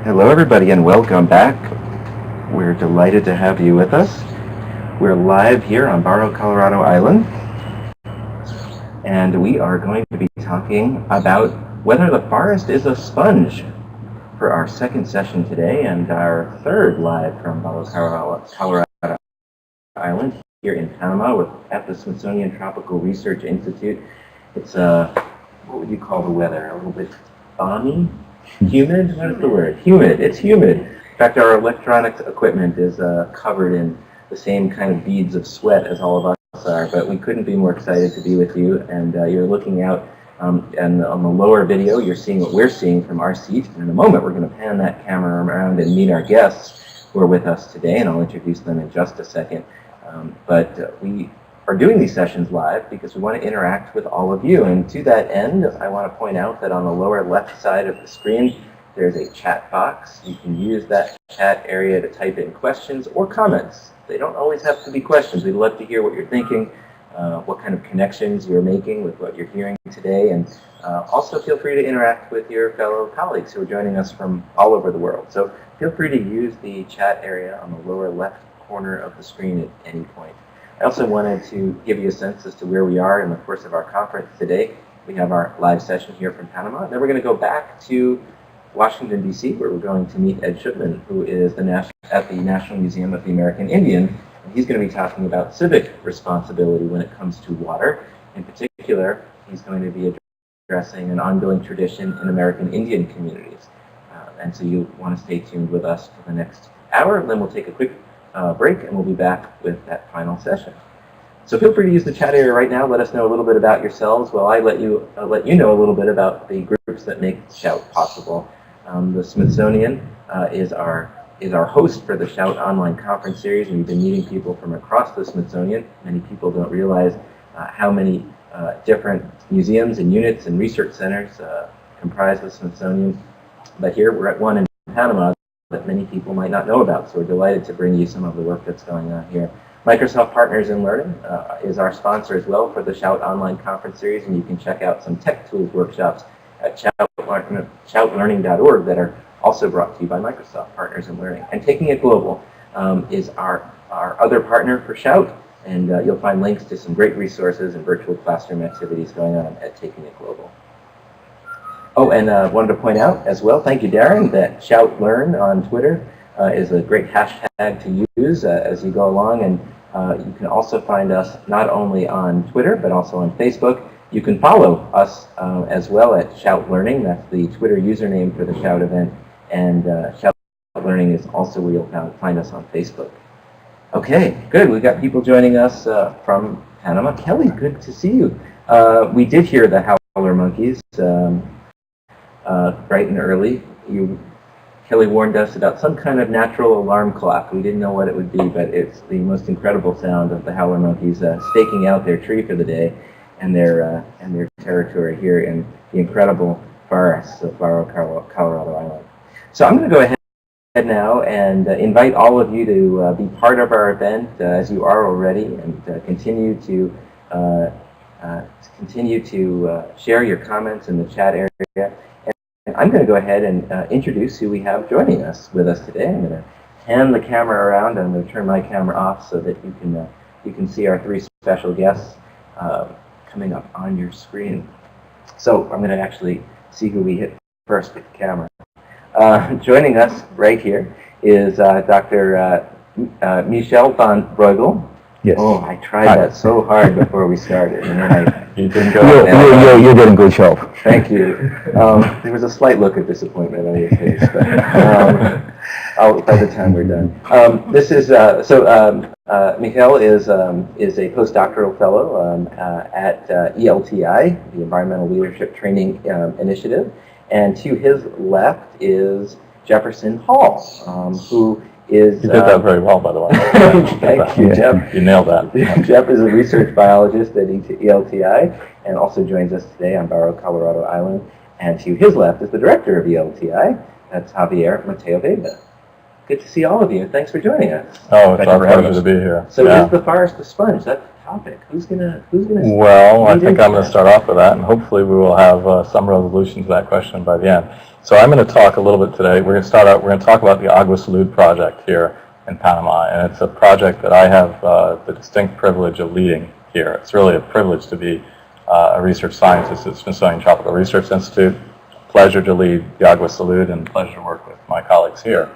Hello everybody and welcome back. We're delighted to have you with us. We're live here on Barrow, Colorado Island, and we are going to be talking about whether the forest is a sponge for our second session today and our third live from Barrow, Colorado Island here in Panama. We're at the Smithsonian Tropical Research Institute. It's what would you call the weather? A little bit balmy? Humid? What is the word? Humid. It's humid. In fact, our electronics equipment is covered in the same kind of beads of sweat as all of us are, but we couldn't be more excited to be with you. And you're looking out, and on the lower video, you're seeing what we're seeing from our seat. And in a moment, we're going to pan that camera around and meet our guests who are with us today, and I'll introduce them in just a second. But we are doing these sessions live because we want to interact with all of you. And to that end, I want to point out that on the lower left side of the screen, there's a chat box. You can use that chat area to type in questions or comments. They don't always have to be questions. We'd love to hear what you're thinking, what kind of connections you're making with what you're hearing today. And also feel free to interact with your fellow colleagues who are joining us from all over the world. So feel free to use the chat area on the lower left corner of the screen at any point. I also wanted to give you a sense as to where we are in the course of our conference today. We have our live session here from Panama. Then we're going to go back to Washington, D.C., where we're going to meet Ed Shipman, who is at the National Museum of the American Indian. And he's going to be talking about civic responsibility when it comes to water. In particular, he's going to be addressing an ongoing tradition in American Indian communities. And so you'll want to stay tuned with us for the next hour, and then we'll take a quick break, and we'll be back with that final session. So feel free to use the chat area right now. Let us know a little bit about yourselves while I let you know a little bit about the groups that make Shout possible. The Smithsonian is our host for the Shout online conference series, and we've been meeting people from across the Smithsonian. Many people don't realize how many different museums and units and research centers comprise the Smithsonian. But here we're at one in Panama that many people might not know about, so we're delighted to bring you some of the work that's going on here. Microsoft Partners in Learning is our sponsor as well for the Shout online conference series, and you can check out some tech tools workshops at shoutlearning.org that are also brought to you by Microsoft Partners in Learning. And Taking It Global is our other partner for Shout, and you'll find links to some great resources and virtual classroom activities going on at Taking It Global. Oh, and wanted to point out as well, thank you, Darren, that ShoutLearn on Twitter is a great hashtag to use as you go along. And you can also find us not only on Twitter, but also on Facebook. You can follow us as well at Shout Learning. That's the Twitter username for the Shout event. And Shout Learning is also where you'll find us on Facebook. Okay, good. We've got people joining us from Panama. Kelly, good to see you. We did hear the howler monkeys. Bright and early. Kelly warned us about some kind of natural alarm clock. We didn't know what it would be, but it's the most incredible sound of the howler monkeys staking out their tree for the day and their territory here in the incredible forests of Barrow, Colorado Island. So I'm going to go ahead now and invite all of you to be part of our event as you are already, and continue to share your comments in the chat area. And I'm going to go ahead and introduce who we have joining us with us today. I'm going to hand the camera around, and I'm going to turn my camera off so that you can see our three special guests coming up on your screen. So I'm going to actually see who we hit first with the camera. Joining us right here is Dr. Michiel van Breufel. Yes. Oh, I tried that so hard before we started, and then you didn't go. You did a good job. Thank you. There was a slight look of disappointment on your face, but by the time we're done. Michiel is a postdoctoral fellow at ELTI, the Environmental Leadership Training Initiative, and to his left is Jefferson Hall, who is... You did that very well, by the way. Thank you, Jeff. You nailed that. Jeff is a research biologist at ELTI and also joins us today on Barrow, Colorado Island. And to his left is the director of ELTI. That's Javier, Mateo-Vega. Good to see all of you. Thanks for joining us. Oh, it's our pleasure to be here. So is the forest a sponge? That's topic? Who's gonna Well, I lead think into I'm going to that? start off with that, and hopefully we will have some resolution to that question by the end. So I'm going to talk a little bit today. We're going to talk about the Agua Salud project here in Panama, and it's a project that I have the distinct privilege of leading here. It's really a privilege to be a research scientist at Smithsonian Tropical Research Institute. Pleasure to lead the Agua Salud, and pleasure to work with my colleagues here.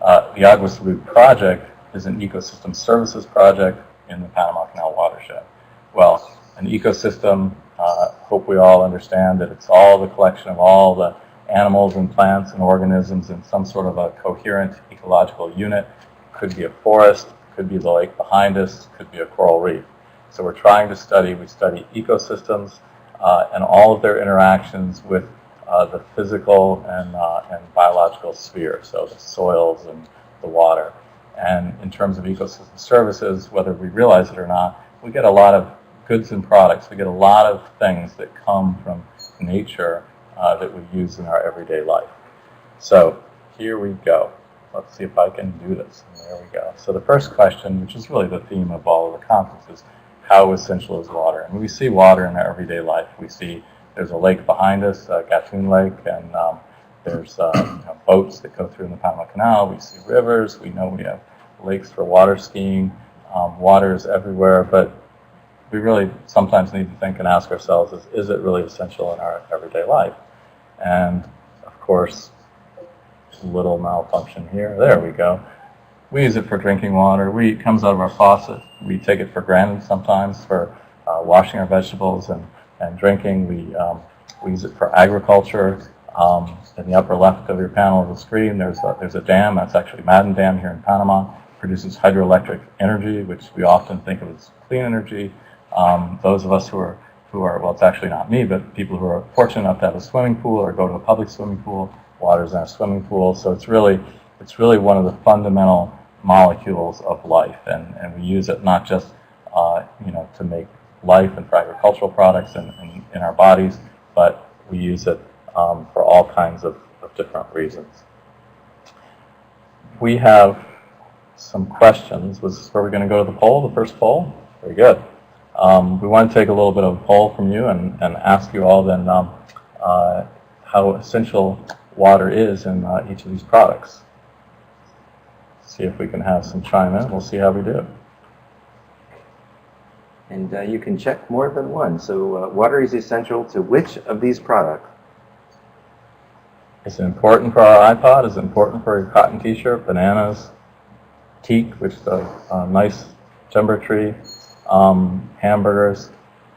The Agua Salud project is an ecosystem services project in the Panama Canal Watershed. Well, an ecosystem, hope we all understand that it's all the collection of all the animals and plants and organisms in some sort of a coherent ecological unit. Could be a forest, could be the lake behind us, could be a coral reef. So we're trying to study ecosystems and all of their interactions with the physical and biological sphere, so the soils and the water. And in terms of ecosystem services, whether we realize it or not, we get a lot of goods and products. We get a lot of things that come from nature that we use in our everyday life. So here we go. Let's see if I can do this. And there we go. So the first question, which is really the theme of all of the conference, is how essential is water? And we see water in our everyday life. We see there's a lake behind us, Gatun Lake, and there's boats that go through in the Panama Canal. We see rivers. We know we have lakes for water skiing. Water is everywhere, but we really sometimes need to think and ask ourselves, is it really essential in our everyday life? And of course, little malfunction here. There we go. We use it for drinking water. It comes out of our faucet. We take it for granted sometimes for washing our vegetables and drinking. We use it for agriculture. In the upper left of your panel of the screen, there's a dam. That's actually Madden Dam here in Panama. Produces hydroelectric energy, which we often think of as clean energy. Those of us who are well, it's actually not me, but people who are fortunate enough to have a swimming pool or go to a public swimming pool, water's in our swimming pool. So it's really one of the fundamental molecules of life, and we use it not just to make life and for agricultural products in our bodies, but we use it for all kinds of different reasons. We have some questions. Was this where we're going to go to the poll, the first poll? Very good. We want to take a little bit of a poll from you and ask you all then how essential water is in each of these products. See if we can have some chime in. We'll see how we do. And you can check more than one. So water is essential to which of these products? Is it important for our iPod? Is it important for your cotton t-shirt? Bananas, teak, which is a nice timber tree, hamburgers.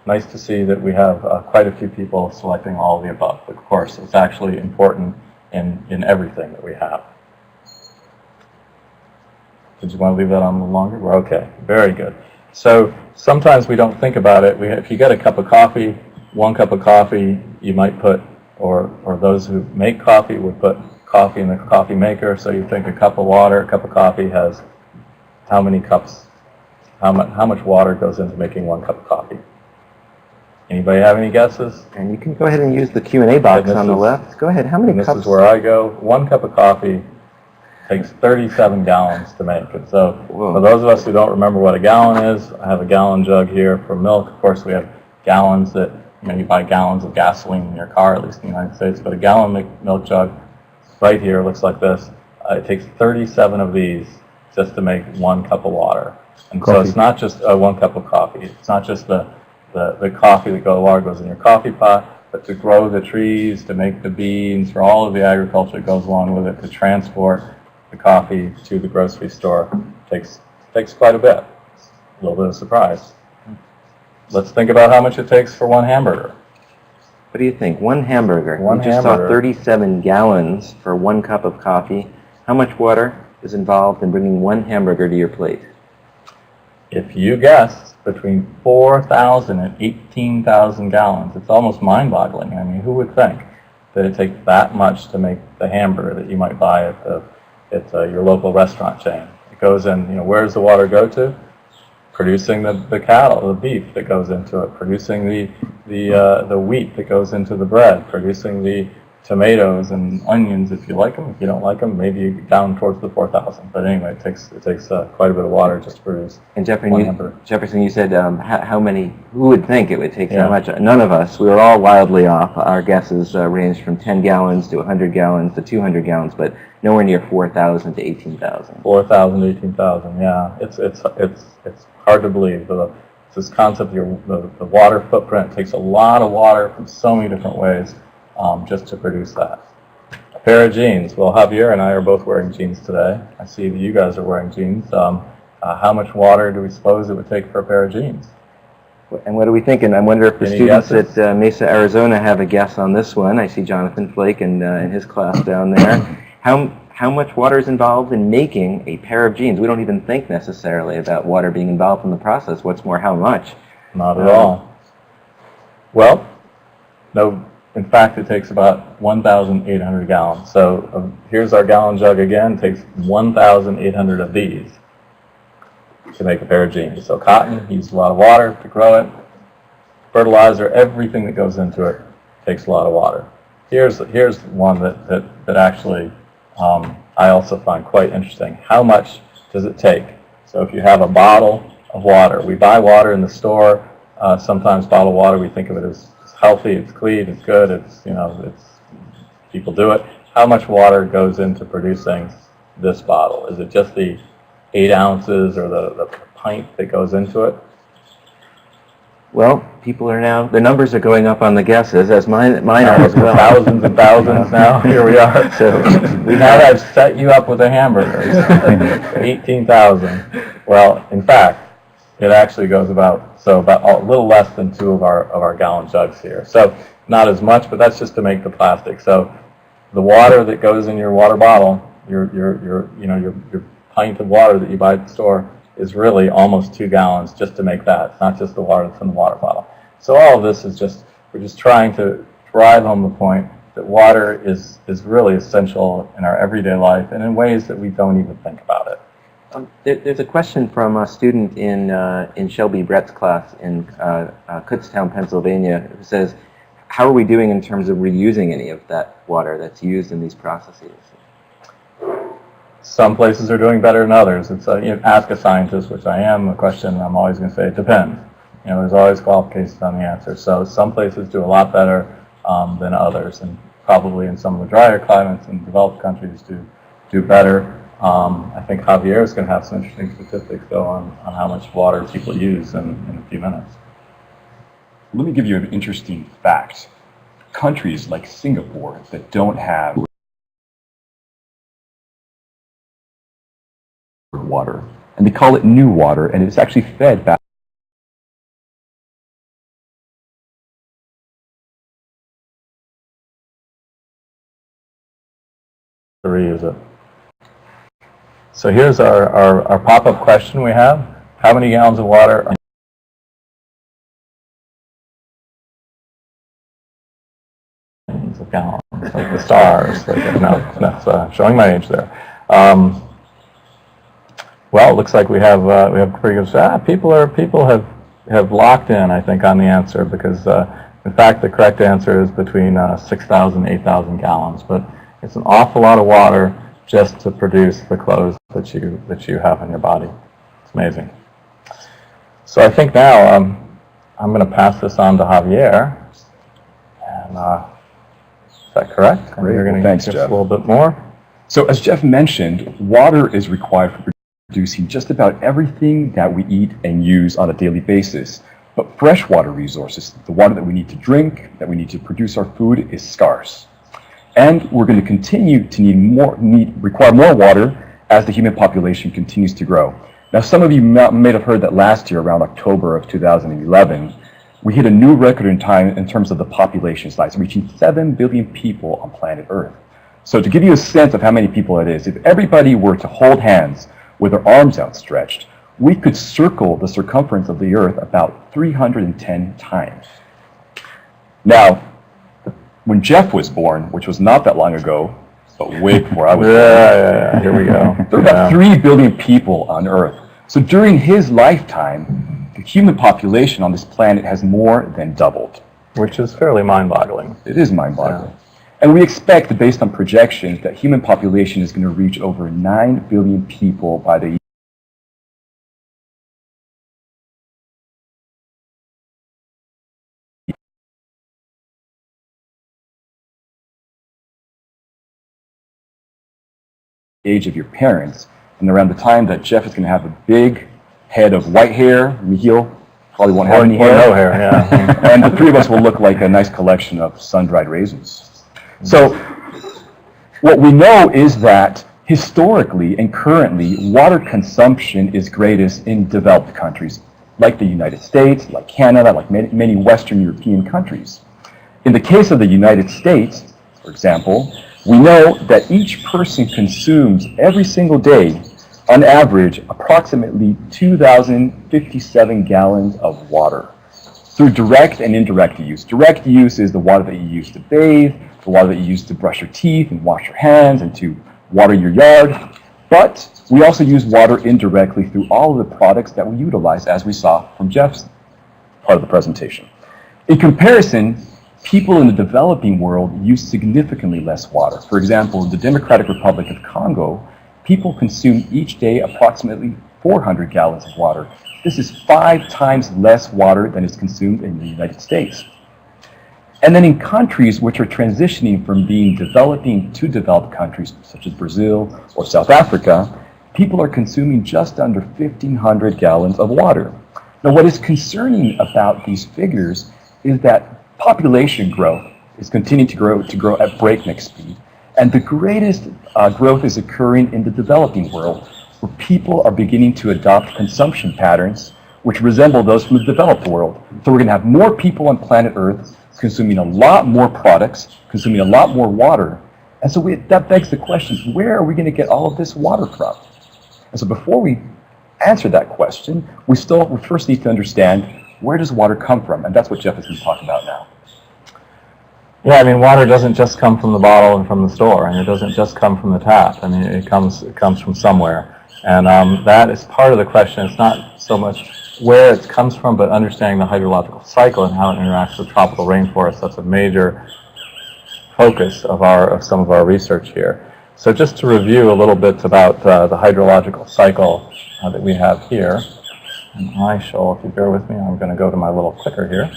Nice to see that we have quite a few people selecting all of the above. Of course, it's actually important in everything that we have. Did you want to leave that on a little longer? We're okay. Very good. So sometimes we don't think about it. If you get a cup of coffee, one cup of coffee, you might put, or those who make coffee would put coffee in the coffee maker. So you think a cup of water, a cup of coffee has how many cups? How much water goes into making one cup of coffee? Anybody have any guesses? And you can go ahead and use the Q&A box on the left. Go ahead. How many cups? This is where I go. One cup of coffee takes 37 gallons to make. And so for those of us who don't remember what a gallon is, I have a gallon jug here for milk. Of course, we have gallons that, you buy gallons of gasoline in your car, at least in the United States. But a gallon milk jug right here looks like this. It takes 37 of these just to make one cup of water. And coffee. So it's not just one cup of coffee. It's not just the coffee water goes in your coffee pot, but to grow the trees, to make the beans, for all of the agriculture that goes along with it, to transport the coffee to the grocery store takes quite a bit. A little bit of surprise. Let's think about how much it takes for one hamburger. What do you think? One hamburger. One you just hamburger. saw 37 gallons for one cup of coffee. How much water is involved in bringing one hamburger to your plate? If you guess between 4,000 and 18,000 gallons, it's almost mind-boggling. I mean, who would think that it takes that much to make the hamburger that you might buy at your local restaurant chain? It goes in, where does the water go to? Producing the cattle, the beef that goes into it, producing the wheat that goes into the bread, producing the tomatoes and onions if you like them. If you don't like them, maybe down towards the 4,000. But anyway, it takes quite a bit of water just to produce. And Jefferson, Jefferson, you said how many? Who would think it would take so Yeah. much? None of us. We were all wildly off. Our guesses ranged from 10 gallons to 100 gallons to 200 gallons, but nowhere near 4,000 to 18,000. 4,000 to 18,000. Yeah, it's hard to believe. It's this concept of the water footprint takes a lot of water from so many different ways just to produce that. A pair of jeans. Well, Javier and I are both wearing jeans today. I see that you guys are wearing jeans. How much water do we suppose it would take for a pair of jeans? And what are we thinking? I wonder if the Any students guesses? at Mesa, Arizona have a guess on this one. I see Jonathan Flake and his class down there. How much water is involved in making a pair of jeans? We don't even think necessarily about water being involved in the process. What's more, how much? Not at all. Well, no. In fact, it takes about 1,800 gallons. So here's our gallon jug again. It takes 1,800 of these to make a pair of jeans. So cotton uses a lot of water to grow it. Fertilizer, everything that goes into it takes a lot of water. Here's one that actually I also find quite interesting. How much does it take? So if you have a bottle of water, we buy water in the store. Sometimes bottled water, we think of it as healthy, it's clean, it's good, it's people do it. How much water goes into producing this bottle? Is it just the 8 ounces or the pint that goes into it? Well, people are now, the numbers are going up on the guesses, as mine are as well. Thousands and thousands now. Here we are. So now that I've set you up with a hamburger, 18,000. Well, in fact, it actually goes about a little less than 2 of our gallon jugs here. So not as much, but that's just to make the plastic. So the water that goes in your water bottle, your pint of water that you buy at the store, is really almost 2 gallons just to make that. It's not just the water that's in the water bottle. So all of this is we're just trying to drive home the point that water is really essential in our everyday life and in ways that we don't even think about it. There's a question from a student in Shelby Brett's class in Kutztown, Pennsylvania, who says, how are we doing in terms of reusing any of that water that's used in these processes? Some places are doing better than others. It's ask a scientist, which I am. A question I'm always going to say it depends. There's always qualifications on the answer. So some places do a lot better than others, and probably in some of the drier climates in developed countries do better. I think Javier is going to have some interesting statistics, though, on how much water people use in a few minutes. Let me give you an interesting fact. Countries like Singapore that don't have water, and they call it new water, and it's actually fed back. To reuse it. So here's our pop-up question we have. How many gallons of water are of gallons, like the stars? That's showing my age there. Well, it looks like we have pretty good. People have locked in, I think, on the answer, because in fact the correct answer is between 6,000 and 8,000 gallons. But it's an awful lot of water just to produce the clothes that you have in your body. It's amazing. So I think now I'm going to pass this on to Javier. And is that correct? Great. You're going to Thanks, give us Jeff. a little bit more. So as Jeff mentioned, water is required for producing just about everything that we eat and use on a daily basis. But freshwater resources, the water that we need to drink, that we need to produce our food, is scarce. And we're going to continue to require more water as the human population continues to grow. Now, some of you may have heard that last year, around October of 2011, we hit a new record in time in terms of the population size, reaching 7 billion people on planet Earth. So to give you a sense of how many people it is, if everybody were to hold hands with their arms outstretched, we could circle the circumference of the Earth about 310 times. Now, when Jeff was born, which was not that long ago, but way before I was born, Yeah, here we go. there were about 3 billion people on Earth. So during his lifetime, the human population on this planet has more than doubled. Which is fairly mind-boggling. It is mind-boggling. Yeah. And we expect, based on projections, that human population is going to reach over 9 billion people by the age of your parents, and around the time that Jeff is going to have a big head of white hair, Michiel probably won't have any hair. Or no hair, yeah. And the three of us will look like a nice collection of sun-dried raisins. So what we know is that historically and currently, water consumption is greatest in developed countries, like the United States, like Canada, like many Western European countries. In the case of the United States, for example, we know that each person consumes every single day, on average, approximately 2,057 gallons of water through direct and indirect use. Direct use is the water that you use to bathe, the water that you use to brush your teeth and wash your hands and to water your yard. But we also use water indirectly through all of the products that we utilize, as we saw from Jeff's part of the presentation. In comparison, people in the developing world use significantly less water. For example, in the Democratic Republic of Congo, people consume each day approximately 400 gallons of water. This is 5 times less water than is consumed in the United States. And then in countries which are transitioning from being developing to developed countries, such as Brazil or South Africa, people are consuming just under 1,500 gallons of water. Now, what is concerning about these figures is that population growth is continuing to grow at breakneck speed. And the greatest growth is occurring in the developing world, where people are beginning to adopt consumption patterns which resemble those from the developed world. So we're going to have more people on planet Earth consuming a lot more products, consuming a lot more water. And so that begs the question, where are we going to get all of this water from? And so before we answer that question, we first need to understand, where does water come from? And that's what Jeff is going to talk about now. Yeah, I mean, water doesn't just come from the bottle and from the store, and it doesn't just come from the tap. I mean, it comes from somewhere. And that is part of the question. It's not so much where it comes from, but understanding the hydrological cycle and how it interacts with tropical rainforests. That's a major focus of some of our research here. So just to review a little bit about the hydrological cycle that we have here. And I shall, if you bear with me, I'm going to go to my little clicker here.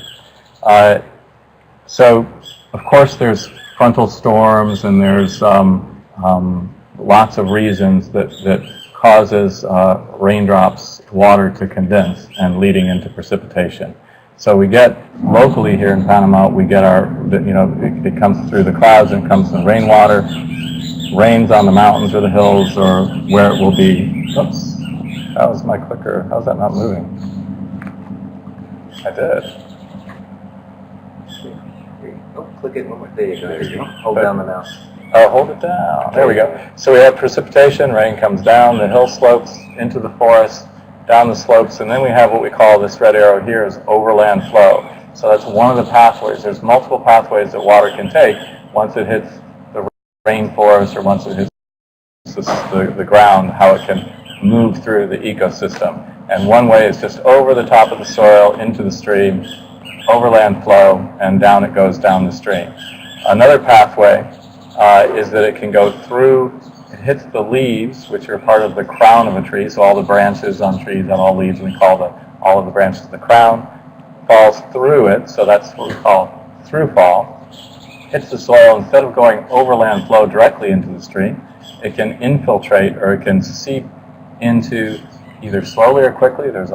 So, of course, there's frontal storms, and there's lots of reasons that causes raindrops, water to condense, and leading into precipitation. So we get locally here in Panama, we get it comes through the clouds and comes in rainwater, rains on the mountains or the hills or where it will be. Oops, that was my clicker. How's that not moving? I did. Click it one more. There you go. There you go. Hold down the mouse. Oh, hold it down. There we go. So we have precipitation. Rain comes down the hill slopes into the forest, down the slopes, and then we have what we call, this red arrow here is overland flow. So that's one of the pathways. There's multiple pathways that water can take once it hits the rainforest or once it hits the ground, how it can move through the ecosystem. And one way is just over the top of the soil into the stream, overland flow, and down it goes down the stream. Another pathway is that it can go through, it hits the leaves, which are part of the crown of a tree, so all the branches on trees have all leaves, and we call all of the branches the crown, falls through it, so that's what we call through fall, hits the soil. Instead of going overland flow directly into the stream, it can infiltrate, or it can seep into, either slowly or quickly, there's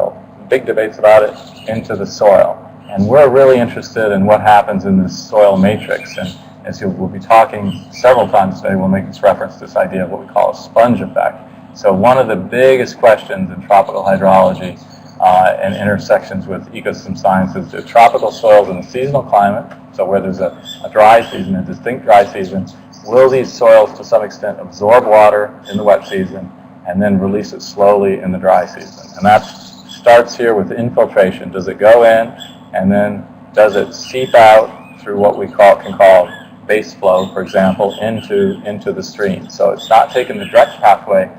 big debates about it, into the soil. And we're really interested in what happens in this soil matrix. And as we'll be talking several times today, we'll make this reference to this idea of what we call a sponge effect. So one of the biggest questions in tropical hydrology and intersections with ecosystem science is the tropical soils in a seasonal climate, so where there's a dry season, a distinct dry season, will these soils to some extent absorb water in the wet season and then release it slowly in the dry season? And that starts here with infiltration. Does it go in? And then does it seep out through what we can call base flow, for example, into the stream? So it's not taking the direct pathway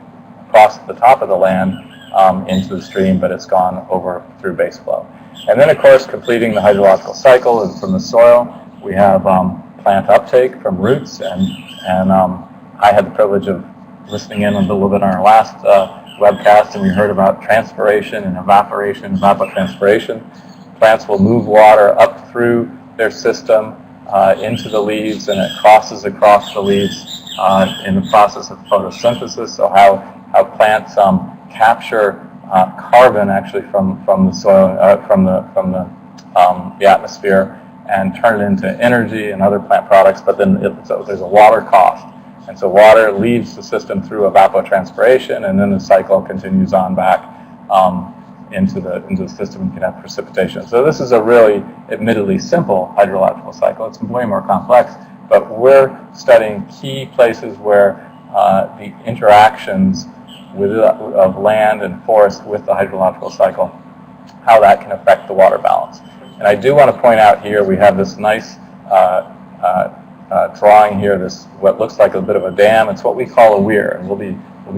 across the top of the land into the stream, but it's gone over through base flow. And then, of course, completing the hydrological cycle is from the soil. We have plant uptake from roots, and I had the privilege of listening in a little bit on our last webcast, and we heard about transpiration and evaporation, evapotranspiration. Plants will move water up through their system into the leaves, and it crosses across the leaves in the process of photosynthesis. So how plants capture carbon actually from the soil, from the atmosphere, and turn it into energy and other plant products. But then there's a water cost, and so water leaves the system through evapotranspiration, and then the cycle continues on back into the system, and can have precipitation. So this is a really, admittedly, simple hydrological cycle. It's way more complex, but we're studying key places where the interactions of land and forest with the hydrological cycle, how that can affect the water balance. And I do want to point out here, we have this nice drawing here, this what looks like a bit of a dam. It's what we call a weir, and we'll be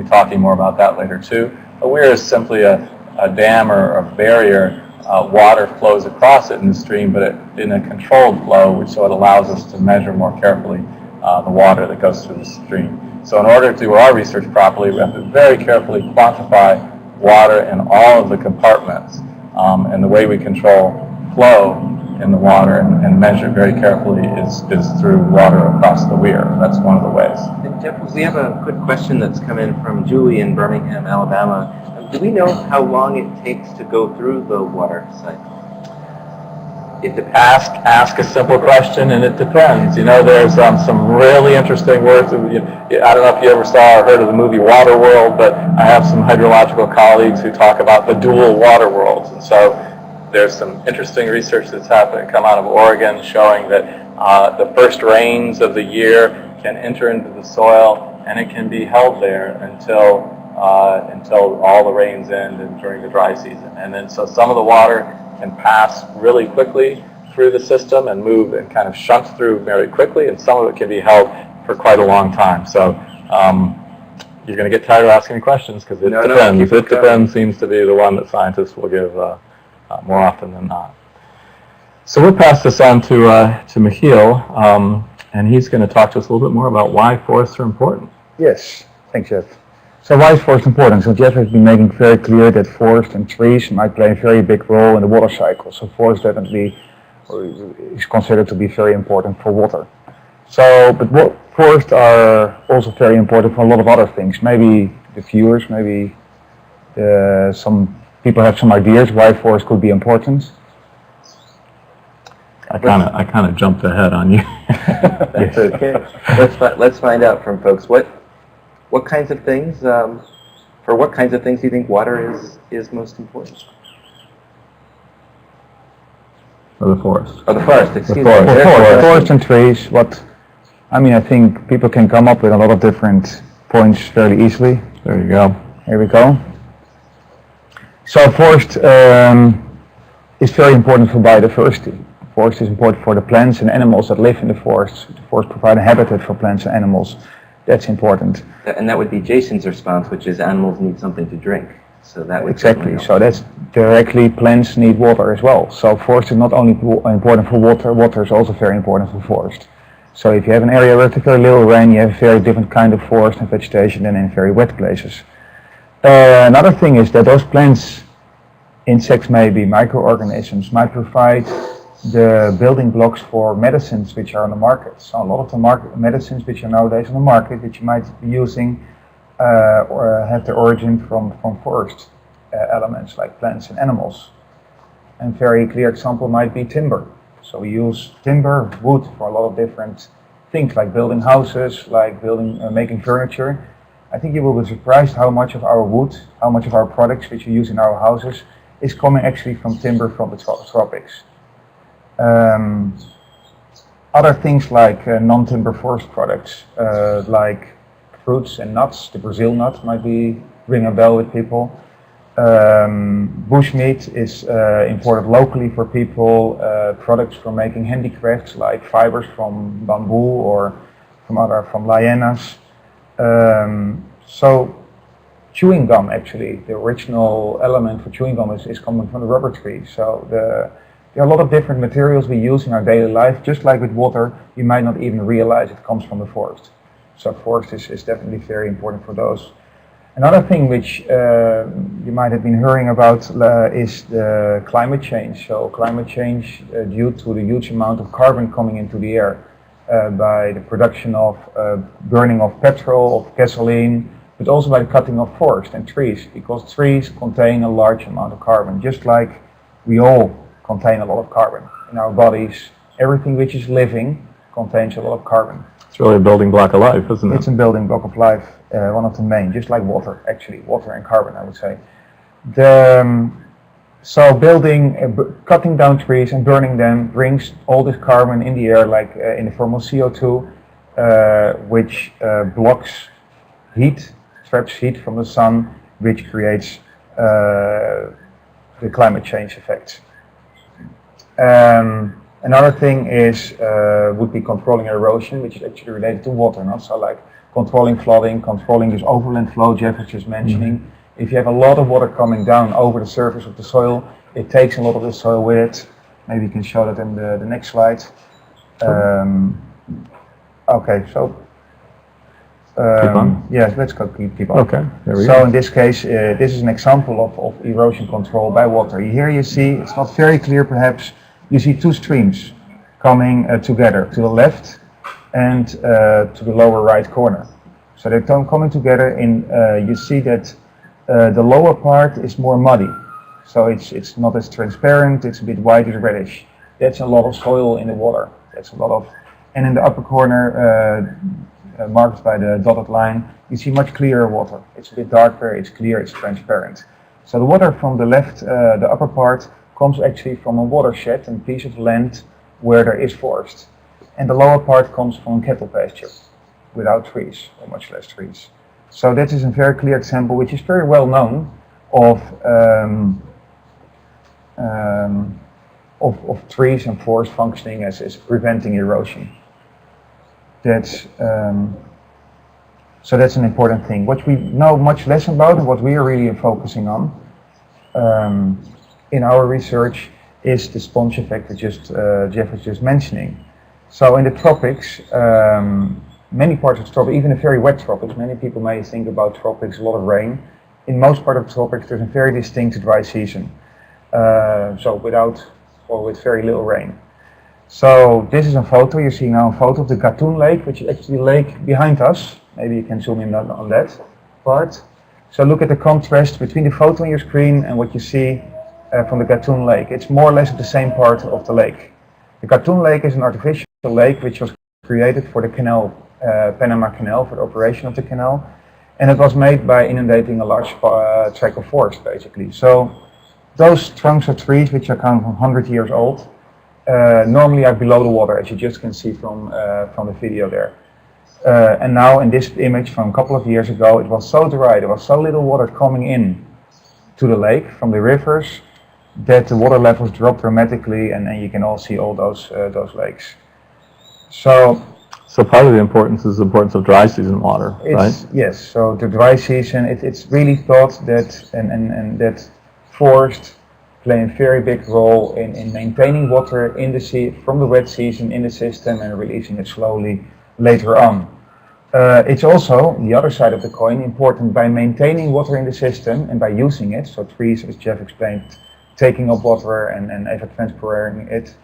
talking more about that later too. A weir is simply a dam or a barrier. Water flows across it in the stream, but in a controlled flow, so it allows us to measure more carefully the water that goes through the stream. So in order to do our research properly, we have to very carefully quantify water in all of the compartments, and the way we control flow in the water and measure very carefully is through water across the weir. That's one of the ways. And Jeff, we have a good question that's come in from Julie in Birmingham, Alabama. Do we know how long it takes to go through the water cycle? Ask a simple question, and it depends. You know, there's some really interesting words. I don't know if you ever saw or heard of the movie Waterworld, but I have some hydrological colleagues who talk about the dual water worlds. And so there's some interesting research that's come out of Oregon showing that the first rains of the year can enter into the soil, and it can be held there until all the rains end and during the dry season. And then so some of the water can pass really quickly through the system and move and kind of shunt through very quickly, and some of it can be held for quite a long time. So you're going to get tired of asking questions because it depends. It depends seems to be the one that scientists will give more often than not. So we'll pass this on to Michiel, and he's going to talk to us a little bit more about why forests are important. Yes, thanks, Jeff. So why is forest important? So Jeff has been making very clear that forest and trees might play a very big role in the water cycle. So forest definitely is considered to be very important for water. So, but forests are also very important for a lot of other things. Maybe the viewers, maybe some people have some ideas why forests could be important. I kind of jumped ahead on you. That's okay. Let's find out from folks what kinds of things, for what kinds of things do you think water is most important? Or the forest. Or the forest, excuse me. Forest and trees, I think people can come up with a lot of different points fairly easily. There you go. Here we go. So forest is very important for biodiversity. Forest is important for the plants and animals that live in the forest. The forest provides a habitat for plants and animals. That's important. And that would be Jason's response, which is animals need something to drink. So that would exactly. So that's directly, plants need water as well. So forest is not only important for water, water is also very important for forest. So if you have an area where there's very little rain, you have a very different kind of forest and vegetation than in very wet places. Another thing is that those plants, insects maybe, microorganisms, might provide the building blocks for medicines which are on the market. So a lot of the medicines which are nowadays on the market, which you might be using, or have their origin from forest elements like plants and animals. And very clear example might be timber. So we use timber, wood for a lot of different things, like building houses, like making furniture. I think you will be surprised how much of our wood, how much of our products which we use in our houses is coming actually from timber from the tropics. Other things like non-timber forest products, like fruits and nuts. The Brazil nut might ring a bell with people. Bushmeat is imported locally for people. Products for making handicrafts like fibers from bamboo or from lianas. So chewing gum, actually, the original element for chewing gum is coming from the rubber tree. So There are a lot of different materials we use in our daily life. Just like with water, you might not even realize it comes from the forest. So forest is definitely very important for those. Another thing which you might have been hearing about is the climate change. So climate change due to the huge amount of carbon coming into the air by the production of burning of petrol, of gasoline, but also by the cutting of forest and trees, because trees contain a large amount of carbon, just like we all contain a lot of carbon in our bodies. Everything which is living contains a lot of carbon. It's really a building block of life, isn't it? It's a building block of life, one of the main, just like water, actually, water and carbon, I would say. So cutting down trees and burning them brings all this carbon in the air, like in the form of CO2, which blocks heat, traps heat from the sun, which creates the climate change effects. Another thing is would be controlling erosion, which is actually related to water, not so like controlling flooding, controlling this overland flow Jeff was just mentioning. Mm-hmm. If you have a lot of water coming down over the surface of the soil, it takes a lot of the soil with it. Maybe you can show that in the next slide. Okay, so keep on. Yeah, let's go keep on. Okay, there we go. So in this case, this is an example of erosion control by water. Here you see, it's not very clear perhaps, you see two streams coming together, to the left and to the lower right corner. So they're coming together in, you see that the lower part is more muddy. So it's not as transparent, it's a bit whitish reddish. That's a lot of soil in the water. That's a lot of, and in the upper corner, marked by the dotted line, you see much clearer water. It's a bit darker, it's clear, it's transparent. So the water from the left, the upper part, comes actually from a watershed, a piece of land where there is forest. And the lower part comes from cattle pasture, without trees, or much less trees. So that is a very clear example, which is very well known, of trees and forest functioning as preventing erosion. That's so that's an important thing. What we know much less about, and what we are really focusing on in our research, is the sponge effect that Jeff was just mentioning. So in the tropics, many parts of the tropics, even the very wet tropics, many people may think about tropics, a lot of rain. In most part of the tropics, there's a very distinct dry season, so without or with very little rain. So this is a photo, you see now a photo of the Gatun Lake, which is actually the lake behind us. Maybe you can zoom in on that part. So look at the contrast between the photo on your screen and what you see from the Gatun Lake. It's more or less the same part of the lake. The Gatun Lake is an artificial lake which was created for the canal, Panama Canal, for the operation of the canal. And it was made by inundating a large tract of forest, basically. So those trunks of trees, which are kind of 100 years old, normally are below the water, as you just can see from the video there. And now in this image from a couple of years ago, it was so dry, there was so little water coming in to the lake from the rivers, that the water levels dropped dramatically, and you can all see all those lakes. So part of the importance is the importance of dry season water, right? Yes, so the dry season, it's really thought that, and that forests play a very big role in maintaining water in the sea from the wet season in the system and releasing it slowly later on. It's also, the other side of the coin, important by maintaining water in the system and by using it. So trees, as Jeff explained, taking up water and evapotranspiring it.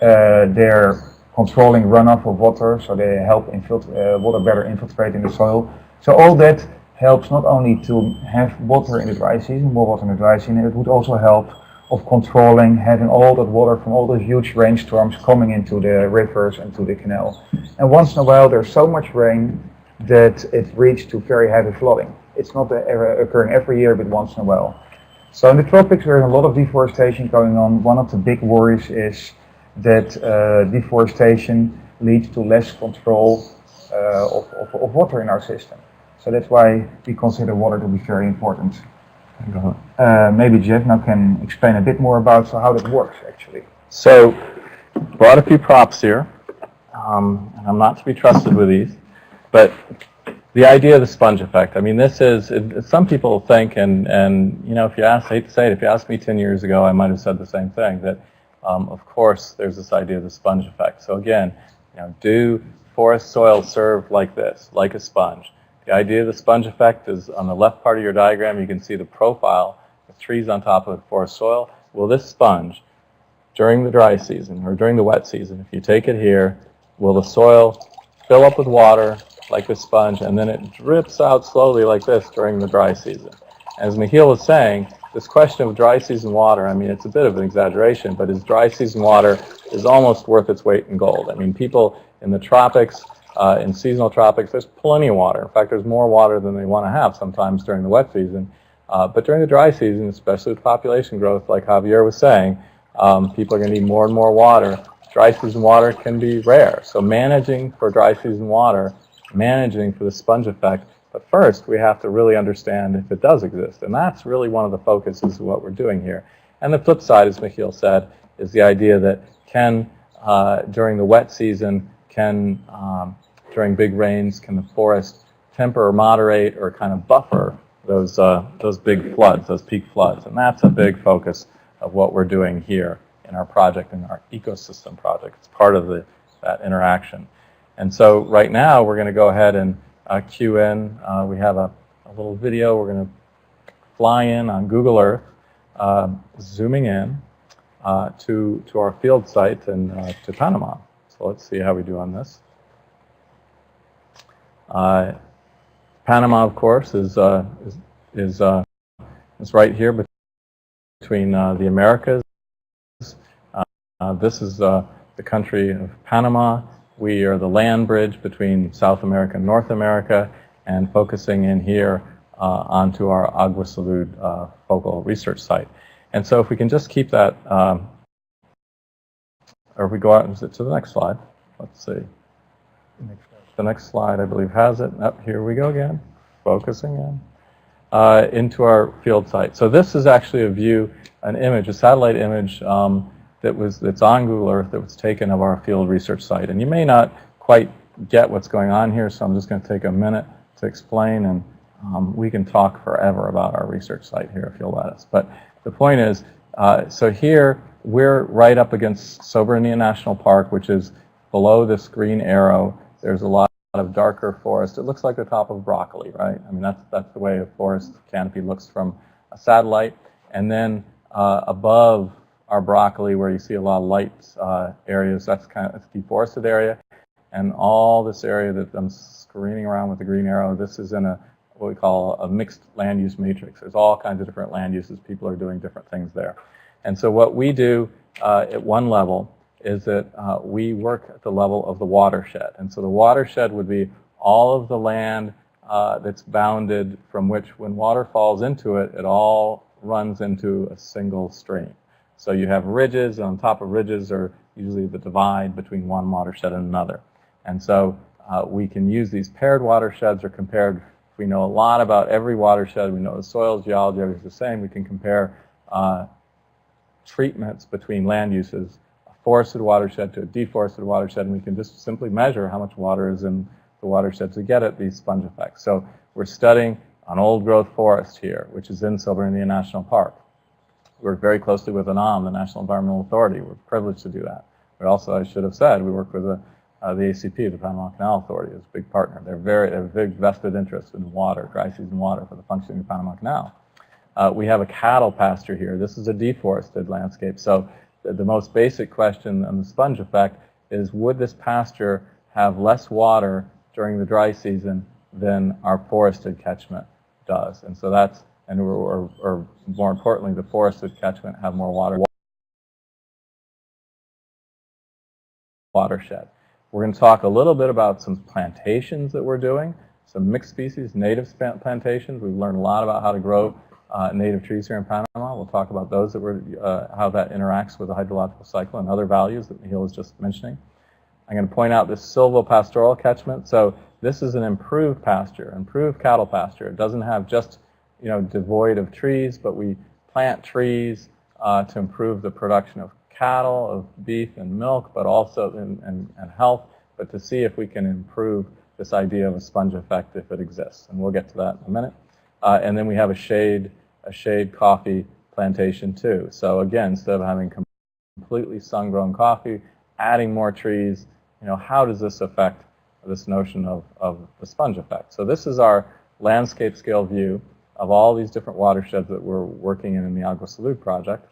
They're controlling runoff of water, so they help water better infiltrate in the soil. So all that helps not only to have water in the dry season, more water in the dry season, it would also help of controlling, having all that water from all those huge rainstorms coming into the rivers and to the canal. And once in a while there's so much rain that it leads to very heavy flooding. It's not occurring every year, but once in a while. So in the tropics there's a lot of deforestation going on. One of the big worries is that deforestation leads to less control of water in our system. So that's why we consider water to be very important. Maybe Jeff now can explain a bit more about how that works actually. So, brought a few props here, and I'm not to be trusted with these, but the idea of the sponge effect. I mean, this is, some people think, and you know, if you ask, I hate to say it, if you asked me 10 years ago, I might have said the same thing, that of course, there's this idea of the sponge effect. So again, do forest soils serve like this, like a sponge? The idea of the sponge effect is on the left part of your diagram. You can see the profile with trees on top of the forest soil. Will this sponge, during the dry season or during the wet season, if you take it here, will the soil fill up with water like this sponge, and then it drips out slowly like this during the dry season? As Michiel was saying, this question of dry season water, I mean, it's a bit of an exaggeration, but is dry season water is almost worth its weight in gold. I mean, people in the tropics, in seasonal tropics, there's plenty of water. In fact, there's more water than they want to have sometimes during the wet season. But during the dry season, especially with population growth, like Javier was saying, people are going to need more and more water. Dry season water can be rare. So managing for dry season water, managing for the sponge effect, but first we have to really understand if it does exist. And that's really one of the focuses of what we're doing here. And the flip side, as Michiel said, is the idea that during the wet season, during big rains, can the forest temper or moderate or kind of buffer those big floods, those peak floods? And that's a big focus of what we're doing here in our project, in our ecosystem project. It's part of that interaction. And so right now we're going to go ahead and cue in. We have a little video. We're going to fly in on Google Earth, zooming in to our field site and to Panama. So let's see how we do on this. Panama, of course, is right here between the Americas. This is the country of Panama. We are the land bridge between South America and North America, and focusing in here onto our Agua Salud focal research site. And so if we can just keep that, or if we go out to the next slide, let's see. The next slide, I believe, has it. Oh, here we go again, focusing in into our field site. So this is actually a view, an image, a satellite image that's on Google Earth that was taken of our field research site. And you may not quite get what's going on here, so I'm just going to take a minute to explain, and we can talk forever about our research site here if you'll let us. But the point is, so here we're right up against Soberanía National Park, which is below this green arrow. There's a lot of darker forest. It looks like the top of broccoli, right? I mean, that's the way a forest canopy looks from a satellite. And then above our broccoli, where you see a lot of light areas, that's deforested area. And all this area that I'm screening around with the green arrow, this is in what we call a mixed land use matrix. There's all kinds of different land uses. People are doing different things there. And so what we do at one level is that we work at the level of the watershed. And so the watershed would be all of the land that's bounded from which, when water falls into it, it all runs into a single stream. So you have ridges, and on top of ridges are usually the divide between one watershed and another. And so we can use these paired watersheds, or compared. If we know a lot about every watershed, we know the soils, geology, everything's the same, we can compare treatments between land uses, a forested watershed to a deforested watershed, and we can just simply measure how much water is in the watershed to get at these sponge effects. So we're studying an old-growth forest here, which is in Soberanía National Park. We work very closely with ANAM, the National Environmental Authority. We're privileged to do that. But also, I should have said, we work with the ACP, the Panama Canal Authority, is a big partner. They have a big vested interest in water, dry season water, for the functioning of the Panama Canal. We have a cattle pasture here. This is a deforested landscape. So the most basic question on the sponge effect is, would this pasture have less water during the dry season than our forested catchment does? And so that's, or more importantly, the forested catchment have more watershed. We're going to talk a little bit about some plantations that we're doing, some mixed species, native plantations. We've learned a lot about how to grow native trees here in Panama. We'll talk about those that how that interacts with the hydrological cycle and other values that Michiel was just mentioning. I'm going to point out this silvopastoral catchment. So this is an improved pasture, improved cattle pasture. It doesn't have just, devoid of trees, but we plant trees to improve the production of cattle, of beef and milk, but also and health, but to see if we can improve this idea of a sponge effect if it exists. And we'll get to that in a minute. And then we have a shade coffee plantation too. So again, instead of having completely sun-grown coffee, adding more trees, how does this affect this notion of the sponge effect? So this is our landscape scale view of all these different watersheds that we're working in the Agua Salud project.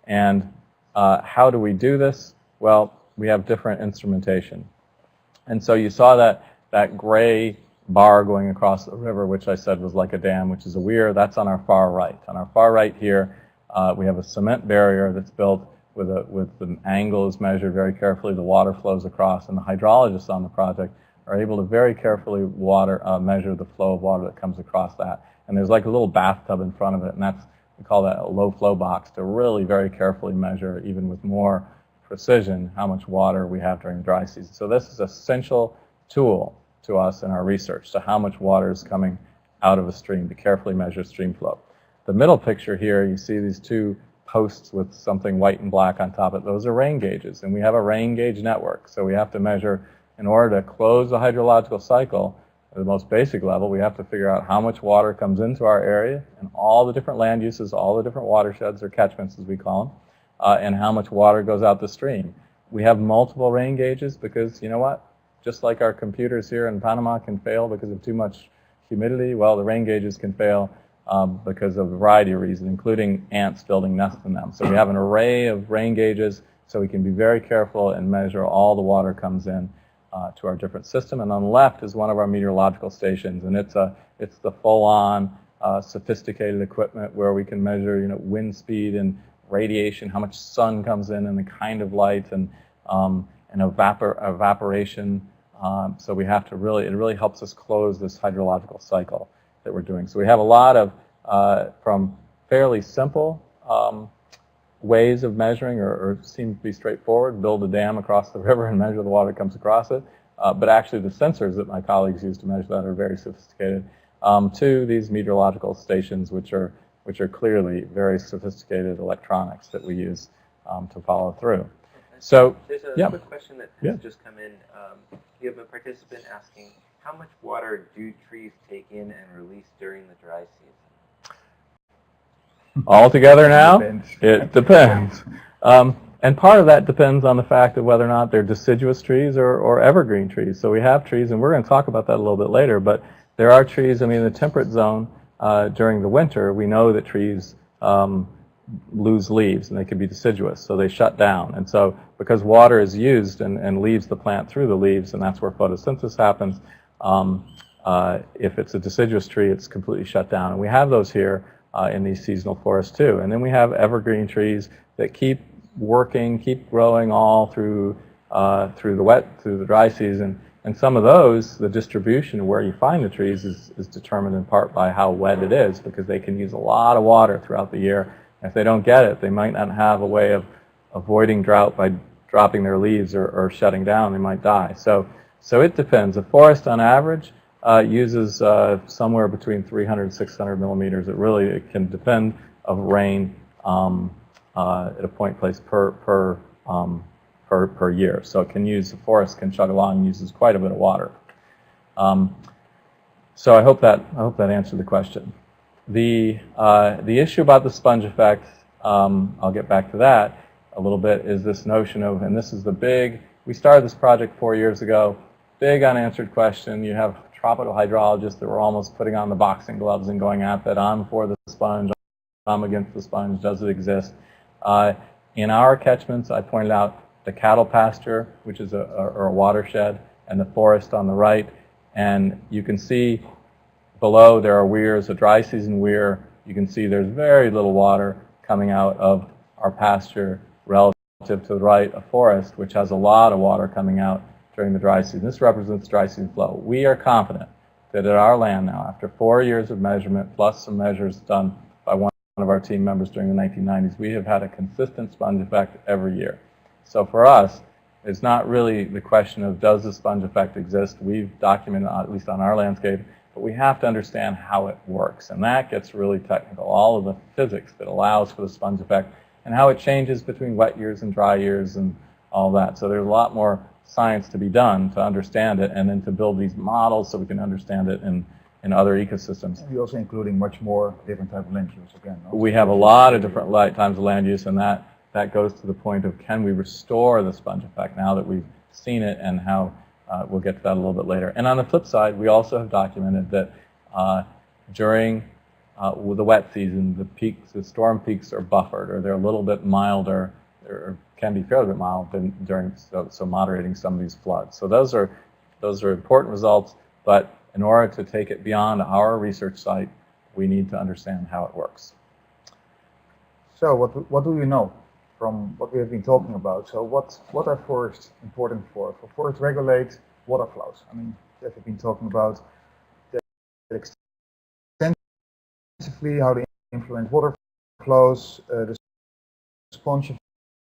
And how do we do this? Well, we have different instrumentation. And so you saw that gray bar going across the river, which I said was like a dam, which is a weir. That's on our far right. On our far right here, we have a cement barrier that's built with the angle is measured very carefully. The water flows across, and the hydrologists on the project are able to very carefully measure the flow of water that comes across that. And there's like a little bathtub in front of it, and we call that a low flow box to really very carefully measure, even with more precision, how much water we have during the dry season. So this is an essential tool to us in our research, to how much water is coming out of a stream, to carefully measure stream flow. The middle picture here, you see these two posts with something white and black on top of it. Those are rain gauges, and we have a rain gauge network. So we have to measure, in order to close the hydrological cycle, at the most basic level, we have to figure out how much water comes into our area and all the different land uses, all the different watersheds or catchments as we call them, and how much water goes out the stream. We have multiple rain gauges because, you know what? Just like our computers here in Panama can fail because of too much humidity, well, the rain gauges can fail because of a variety of reasons, including ants building nests in them. So we have an array of rain gauges so we can be very careful and measure all the water comes in to our different system. And on the left is one of our meteorological stations, and it's the full-on sophisticated equipment where we can measure wind speed and radiation, how much sun comes in and the kind of light, and evaporation. So we have to it really helps us close this hydrological cycle that we're doing. So we have a lot of, from fairly simple ways of measuring, or seem to be straightforward, build a dam across the river and measure the water that comes across it. But actually the sensors that my colleagues use to measure that are very sophisticated, to these meteorological stations, which are clearly very sophisticated electronics that we use to follow through. So there's a quick question that has just come in. You have a participant asking, how much water do trees take in and release during the dry season? Altogether now, it depends. And part of that depends on the fact of whether or not they're deciduous trees or evergreen trees. So we have trees, and we're going to talk about that a little bit later, but there are trees, in the temperate zone during the winter, we know that trees lose leaves, and they can be deciduous, so they shut down. And so because water is used and leaves the plant through the leaves, and that's where photosynthesis happens, if it's a deciduous tree, it's completely shut down. And we have those here in these seasonal forests too. And then we have evergreen trees that keep working, keep growing all through the dry season. And some of those, the distribution of where you find the trees is determined in part by how wet it is, because they can use a lot of water throughout the year. And if they don't get it, they might not have a way of avoiding drought by dropping their leaves or shutting down. They might die. So it depends. A forest on average uses somewhere between 300 and 600 millimeters. It can depend of rain at a point place per year. So the forest can chug along and uses quite a bit of water. So I hope that answered the question. The issue about the sponge effect, I'll get back to that a little bit, is this notion of, and this is we started this project 4 years ago, big unanswered question. You have tropical hydrologists that were almost putting on the boxing gloves and going at that. I'm for the sponge, I'm against the sponge, does it exist? In our catchments, I pointed out the cattle pasture, which is a watershed, and the forest on the right. And you can see below there are weirs, a dry season weir. You can see there's very little water coming out of our pasture relative to the right, a forest, which has a lot of water coming out during the dry season. This represents dry season flow. We are confident that at our land now, after 4 years of measurement, plus some measures done by one of our team members during the 1990s, we have had a consistent sponge effect every year. So for us, it's not really the question of does the sponge effect exist. We've documented, at least on our landscape, but we have to understand how it works. And that gets really technical, all of the physics that allows for the sponge effect and how it changes between wet years and dry years and all that. So there's a lot more science to be done to understand it, and then to build these models so we can understand it in other ecosystems. We're also including much more different type of land use again. We have a lot of different types of land use, and that that goes to the point of can we restore the sponge effect now that we've seen it, and how we'll get to that a little bit later. And on the flip side, we also have documented that during with the wet season, the storm peaks are buffered, or they're a little bit milder, or can be fairly mild than during, so moderating some of these floods. So those are important results, but in order to take it beyond our research site, we need to understand how it works. So what do you know from what we have been talking about? So what are forests important for? For forests regulate water flows. I mean, Jeff has been talking about that extensively, how they influence water flows, the sponge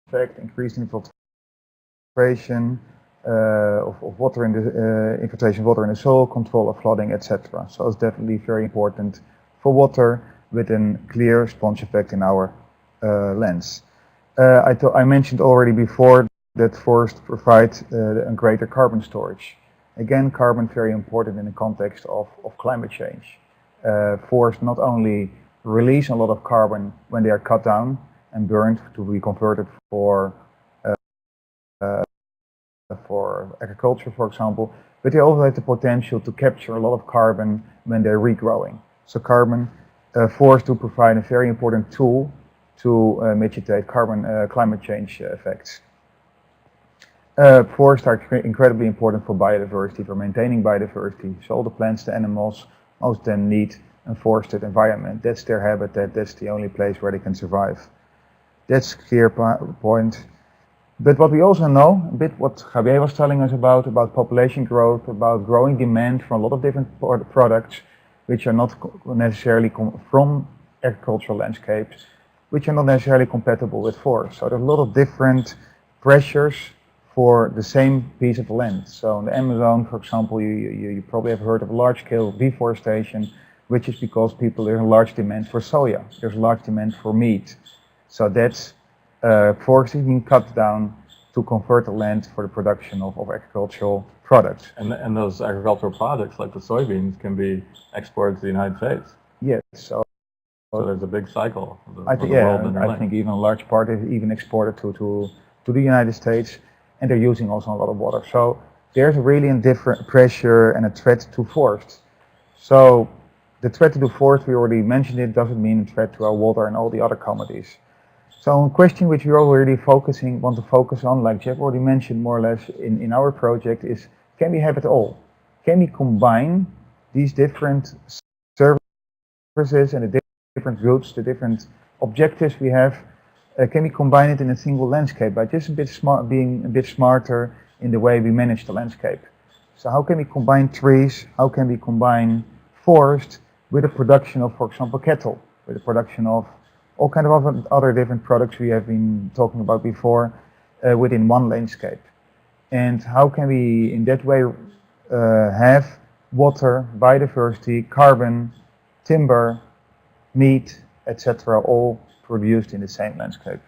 effect, increased infiltration of water in the infiltration of water in the soil, control of flooding, etc. So it's definitely very important for water with a clear sponge effect in our lens. I mentioned already before that forests provide a greater carbon storage. Again, carbon very important in the context of climate change. Forests not only release a lot of carbon when they are cut down and burned to be converted for agriculture, for example, but they also have the potential to capture a lot of carbon when they're regrowing. So forests do provide a very important tool to mitigate climate change effects. Forests are incredibly important for biodiversity, for maintaining biodiversity. So all the plants, the animals, most of them need a forested environment. That's their habitat, that's the only place where they can survive. That's a clear point. But what we also know, a bit what Javier was telling us about population growth, about growing demand for a lot of different products, which are not necessarily from agricultural landscapes, which are not necessarily compatible with forests. So there's a lot of different pressures for the same piece of land. So in the Amazon, for example, you probably have heard of large-scale deforestation, which is because there's a large demand for soya. There's a large demand for meat. So that's forests being cut down to convert the land for the production of agricultural products. And those agricultural products, like the soybeans, can be exported to the United States. Yes. So there's a big cycle. I think even a large part is even exported to the United States, and they're using also a lot of water. So there's really a different pressure and a threat to forests. So the threat to the forest, we already mentioned it, doesn't mean a threat to our water and all the other commodities. So a question which we're already want to focus on, like Jeff already mentioned more or less in our project, is can we have it all? Can we combine these different services and the different goods, the different objectives we have? Can we combine it in a single landscape by just being a bit smarter in the way we manage the landscape? So how can we combine trees? How can we combine forest with the production of, for example, cattle, with the production of all kind of other different products we have been talking about before within one landscape? And how can we, in that way, have water, biodiversity, carbon, timber, meat, etc., all produced in the same landscape?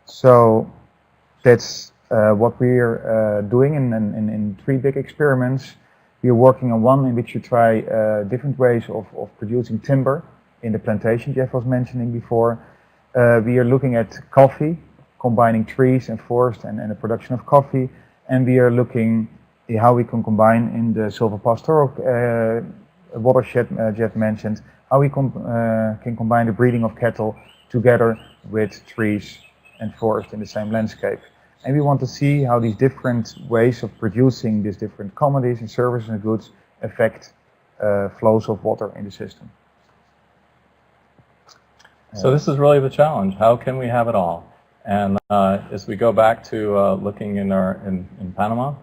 So that's what we're doing in 3 big experiments. We are working on one in which you try different ways of producing timber in the plantation Jeff was mentioning before. We are looking at coffee, combining trees and forest and the production of coffee, and we are looking at how we can combine in the silvipastoral watershed Jeff mentioned, how we can combine the breeding of cattle together with trees and forest in the same landscape. And we want to see how these different ways of producing these different commodities and services and goods affect flows of water in the system. So this is really the challenge. How can we have it all? And as we go back to looking in Panama, you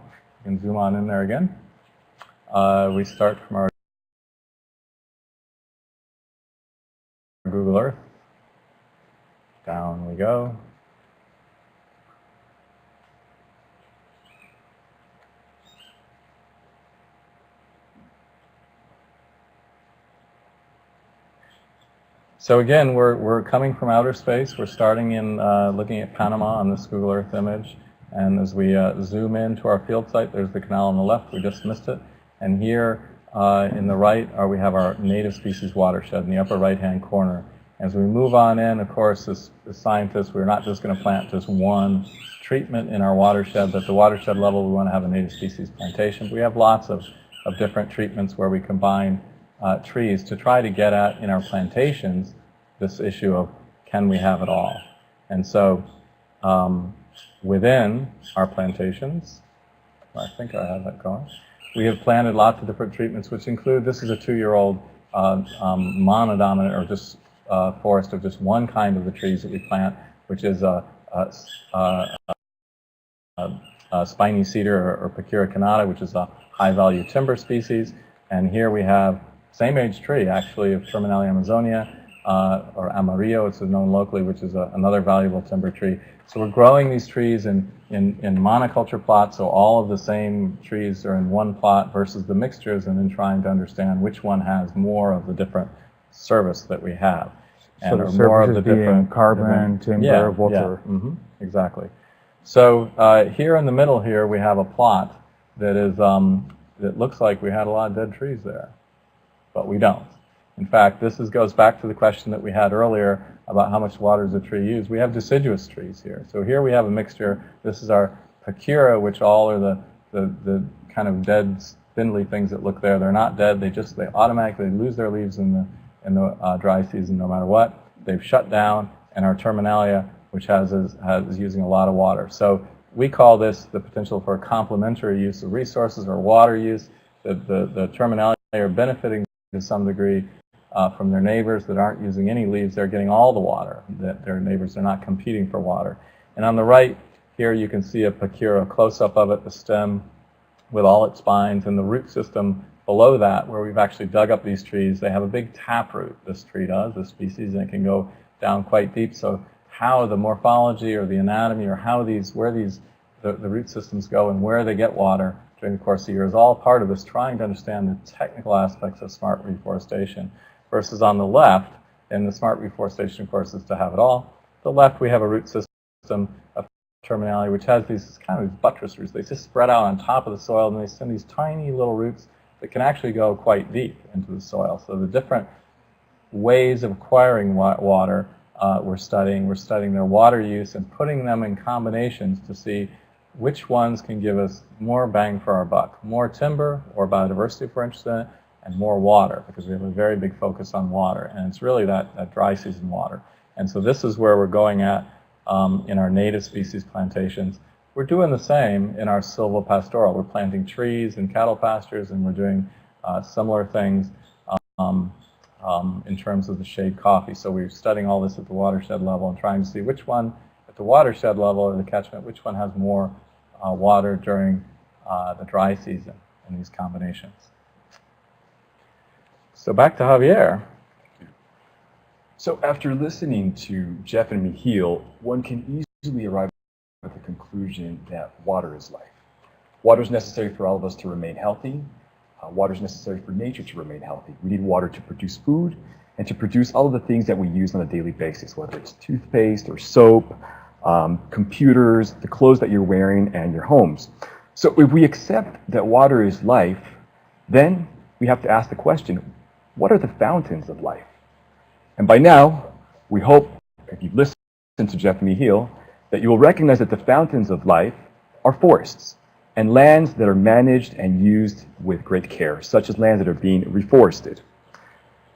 can zoom on in there again. We start from our Google Earth. Down we go. So again, we're coming from outer space. We're starting in looking at Panama on this Google Earth image. And as we zoom in to our field site, there's the canal on the left. We just missed it. And here in the right we have our native species watershed in the upper right-hand corner. As we move on in, of course, as scientists, we're not just going to plant just one treatment in our watershed. At the watershed level, we want to have a native species plantation. We have lots of different treatments where we combine trees to try to get at, in our plantations, this issue of can we have it all? And so within our plantations, I think I have that going, we have planted lots of different treatments, which include, this is a 2-year-old monodominant, or just forest of just one kind of the trees that we plant, which is a spiny cedar or Pacura cannata, which is a high-value timber species. And here we have same-age tree, actually, of Terminalia amazonia, or amarillo, it's known locally, which is another valuable timber tree. So we're growing these trees in monoculture plots, so all of the same trees are in one plot versus the mixtures, and then trying to understand which one has more of the different service that we have. And so the more of the different carbon, timber, water. Yeah, exactly. So here in the middle here we have a plot that is that looks like we had a lot of dead trees there, but we don't. In fact, this goes back to the question that we had earlier about how much water does a tree use. We have deciduous trees here. So here we have a mixture. This is our Pacura, which all are the kind of dead, spindly things that look there. They're not dead. They automatically lose their leaves in the dry season no matter what. They've shut down. And our Terminalia, which is using a lot of water. So we call this the potential for a complementary use of resources or water use. The Terminalia are benefiting to some degree from their neighbors that aren't using any leaves. They're getting all the water. That their neighbors are not competing for water. And on the right here you can see a Pacura, a close-up of it, the stem with all its spines, and the root system below that, where we've actually dug up these trees. They have a big taproot, this tree does, this species, and it can go down quite deep. So how the morphology or the anatomy or where the root systems go and where they get water during the course of the year is all part of this, trying to understand the technical aspects of smart reforestation. Versus on the left, and the smart reforestation, of course, is to have it all. The left, we have a root system of Terminalia, which has these kind of buttress roots. They just spread out on top of the soil, and they send these tiny little roots that can actually go quite deep into the soil. So the different ways of acquiring water we're studying their water use and putting them in combinations to see which ones can give us more bang for our buck. More timber or biodiversity, if we're interested in it, and more water, because we have a very big focus on water. And it's really that dry season water. And so this is where we're going at in our native species plantations. We're doing the same in our silvopastoral. We're planting trees and cattle pastures, and we're doing similar things in terms of the shade coffee. So we're studying all this at the watershed level and trying to see which one at the watershed level or the catchment, which one has more water during the dry season in these combinations. So back to Javier. So after listening to Jeff and Michiel, one can easily arrive at the conclusion that water is life. Water is necessary for all of us to remain healthy. Water is necessary for nature to remain healthy. We need water to produce food and to produce all of the things that we use on a daily basis, whether it's toothpaste or soap, computers, the clothes that you're wearing, and your homes. So if we accept that water is life, then we have to ask the question, what are the fountains of life? And by now, we hope, if you've listened to Jeff and Michiel, that you will recognize that the fountains of life are forests and lands that are managed and used with great care, such as lands that are being reforested.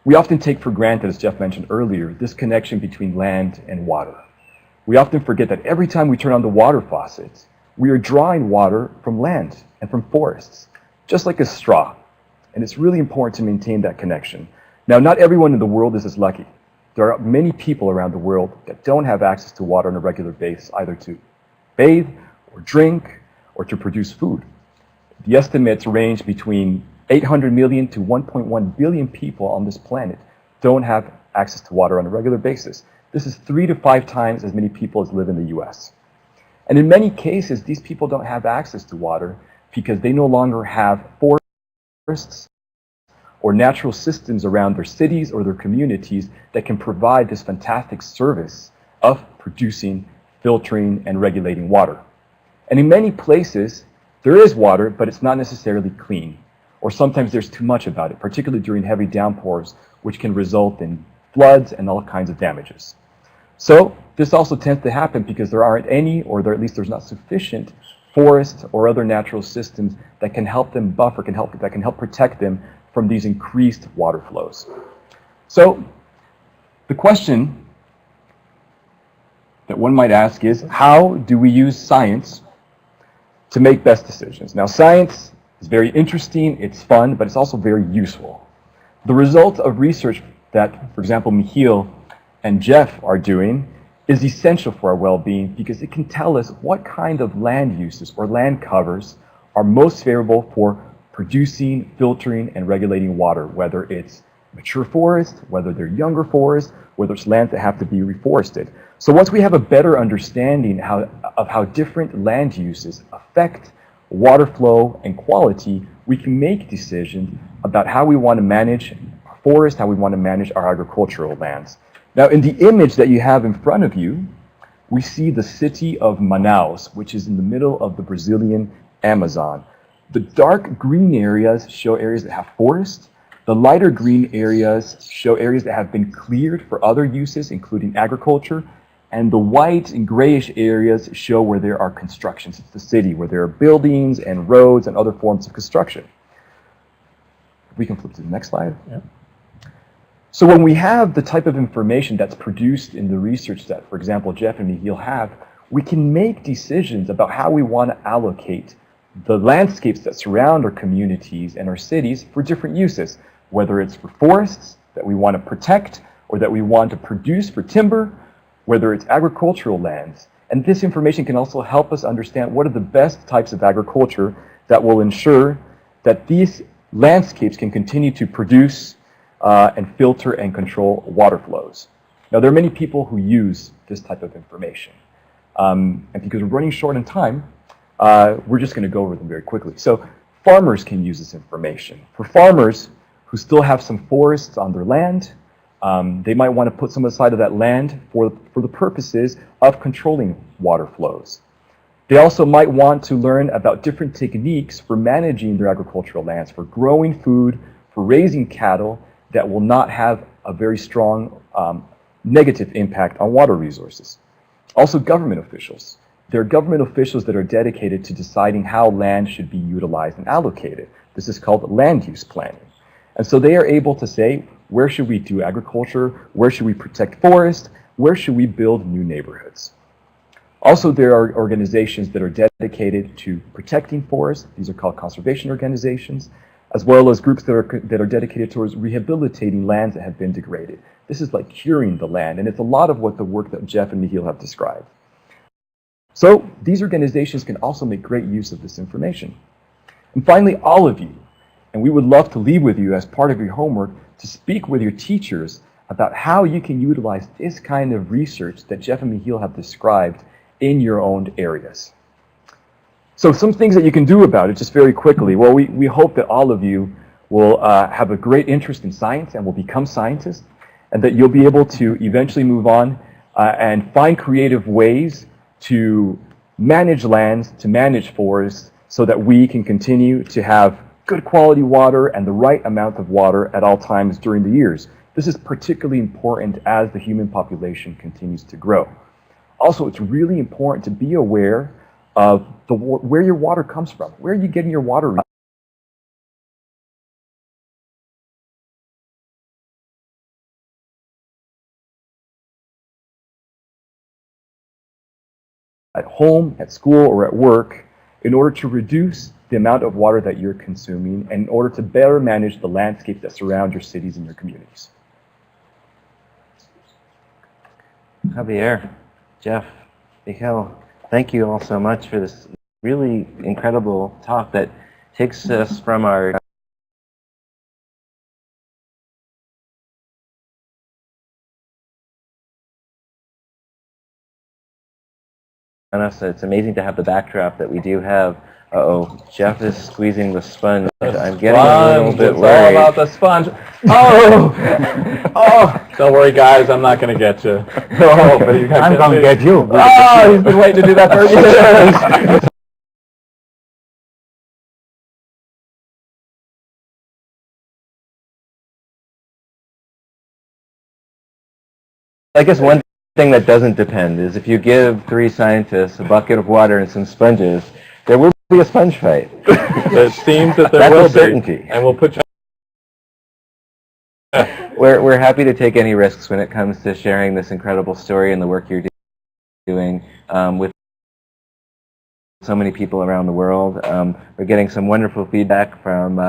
We often take for granted, as Jeff mentioned earlier, this connection between land and water. We often forget that every time we turn on the water faucet, we are drawing water from land and from forests, just like a straw. And it's really important to maintain that connection. Now, not everyone in the world is as lucky. There are many people around the world that don't have access to water on a regular basis, either to bathe or drink or to produce food. The estimates range between 800 million to 1.1 billion people on this planet don't have access to water on a regular basis. This is 3 to 5 times as many people as live in the US. And in many cases, these people don't have access to water because they no longer have forests or natural systems around their cities or their communities that can provide this fantastic service of producing, filtering, and regulating water. And in many places, there is water, but it's not necessarily clean. Or sometimes there's too much about it, particularly during heavy downpours, which can result in floods, and all kinds of damages. So this also tends to happen because there aren't any, or at least there's not sufficient forests or other natural systems that can help them buffer, that can help protect them from these increased water flows. So the question that one might ask is, how do we use science to make best decisions? Now, science is very interesting, it's fun, but it's also very useful. The result of research that, for example, Michiel and Jeff are doing is essential for our well-being because it can tell us what kind of land uses or land covers are most favorable for producing, filtering, and regulating water, whether it's mature forest, whether they're younger forests, whether it's lands that have to be reforested. So once we have a better understanding of how different land uses affect water flow and quality, we can make decisions about how we want to manage our forest, how we want to manage our agricultural lands. Now, in the image that you have in front of you, we see the city of Manaus, which is in the middle of the Brazilian Amazon. The dark green areas show areas that have forest. The lighter green areas show areas that have been cleared for other uses, including agriculture. And the white and grayish areas show where there are constructions. It's the city, where there are buildings and roads and other forms of construction. We can flip to the next slide. Yeah. So when we have the type of information that's produced in the research that, for example, Jeff and Michiel have, we can make decisions about how we want to allocate the landscapes that surround our communities and our cities for different uses, whether it's for forests that we want to protect or that we want to produce for timber, whether it's agricultural lands. And this information can also help us understand what are the best types of agriculture that will ensure that these landscapes can continue to produce and filter and control water flows. Now, there are many people who use this type of information. And because we're running short on time, we're just going to go over them very quickly. So farmers can use this information. For farmers who still have some forests on their land, they might want to put some aside of that land for the purposes of controlling water flows. They also might want to learn about different techniques for managing their agricultural lands, for growing food, for raising cattle that will not have a very strong negative impact on water resources. Also, government officials. There are government officials that are dedicated to deciding how land should be utilized and allocated. This is called land use planning. And so they are able to say, where should we do agriculture? Where should we protect forests? Where should we build new neighborhoods? Also, there are organizations that are dedicated to protecting forests. These are called conservation organizations, as well as groups that are dedicated towards rehabilitating lands that have been degraded. This is like curing the land, and it's a lot of what the work that Jeff and Michiel have described. So these organizations can also make great use of this information. And finally, all of you, and we would love to leave with you as part of your homework to speak with your teachers about how you can utilize this kind of research that Jeff and Michiel have described in your own areas. So some things that you can do about it, just very quickly. Well, we hope that all of you will have a great interest in science and will become scientists, and that you'll be able to eventually move on and find creative ways to manage lands, to manage forests, so that we can continue to have good quality water and the right amount of water at all times during the years. This is particularly important as the human population continues to grow. Also, it's really important to be aware of where your water comes from. Where are you getting your water? At home, at school, or at work, in order to reduce the amount of water that you're consuming and in order to better manage the landscape that surround your cities and your communities. Javier, Jeff, Michiel, thank you all so much for this really incredible talk that takes us from our on us. It's amazing to have the backdrop that we do have. Uh-oh, Jeff is squeezing the sponge. I'm getting a little bit It's worried. all about the sponge. Oh! Oh! Don't worry, guys. I'm not going to get you. Oh, but I'm going to get you. Oh, he's been waiting to do that for years. I guess one thing that doesn't depend is if you give 3 scientists a bucket of water and some sponges, there will be a sponge fight. It seems that there That's will a certainty. be, and we'll put you. We're happy to take any risks when it comes to sharing this incredible story and the work you're doing with so many people around the world. We're getting some wonderful feedback from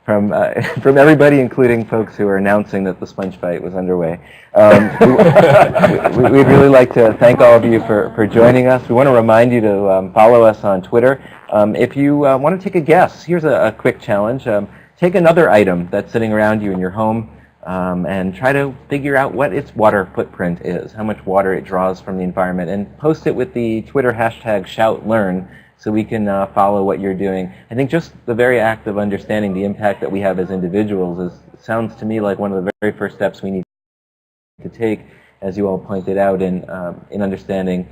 everybody, including folks who are announcing that the sponge fight was underway. We'd really like to thank all of you for joining us. We want to remind you to follow us on Twitter. If you want to take a guess, here's a quick challenge. Take another item that's sitting around you in your home and try to figure out what its water footprint is, how much water it draws from the environment, and post it with the Twitter hashtag #ShoutLearn so we can follow what you're doing. I think just the very act of understanding the impact that we have as individuals sounds to me like one of the very first steps we need to take, as you all pointed out, in understanding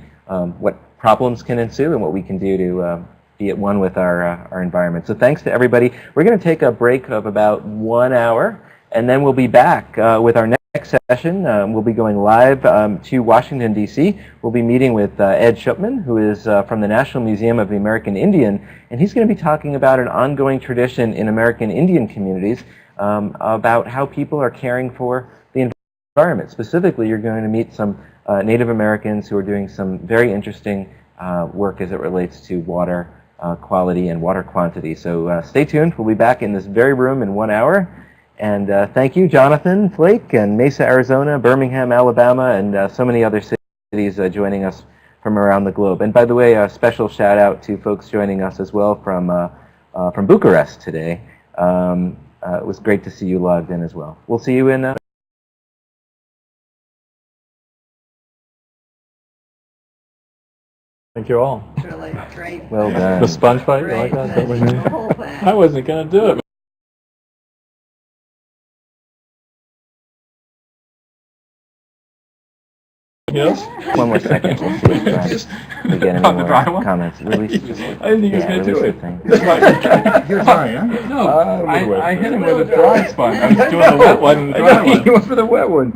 what problems can ensue and what we can do to be at one with our environment. So thanks to everybody. We're going to take a break of about 1 hour, and then we'll be back with our next session. We'll be going live to Washington, D.C. We'll be meeting with Ed Shupman, who is from the National Museum of the American Indian, and he's going to be talking about an ongoing tradition in American Indian communities about how people are caring for the environment. Specifically, you're going to meet some Native Americans who are doing some very interesting work as it relates to water quality and water quantity. So stay tuned. We'll be back in this very room in 1 hour. And thank you, Jonathan Flake, and Mesa, Arizona, Birmingham, Alabama, and so many other cities joining us from around the globe. And by the way, a special shout out to folks joining us as well from Bucharest today. It was great to see you logged in as well. We'll see you in... Thank you all. Really great. Well done. The sponge fight, you like Great. that? The whole thing. I wasn't going to do it. Yes? One more second. We'll see if we get any On the dry more one? comments. Release, I didn't think he was yeah, going to do release it. the thing. You're sorry, huh? No, I hit him with a dry sponge. I was doing the wet one and the dry one. You went for the wet one.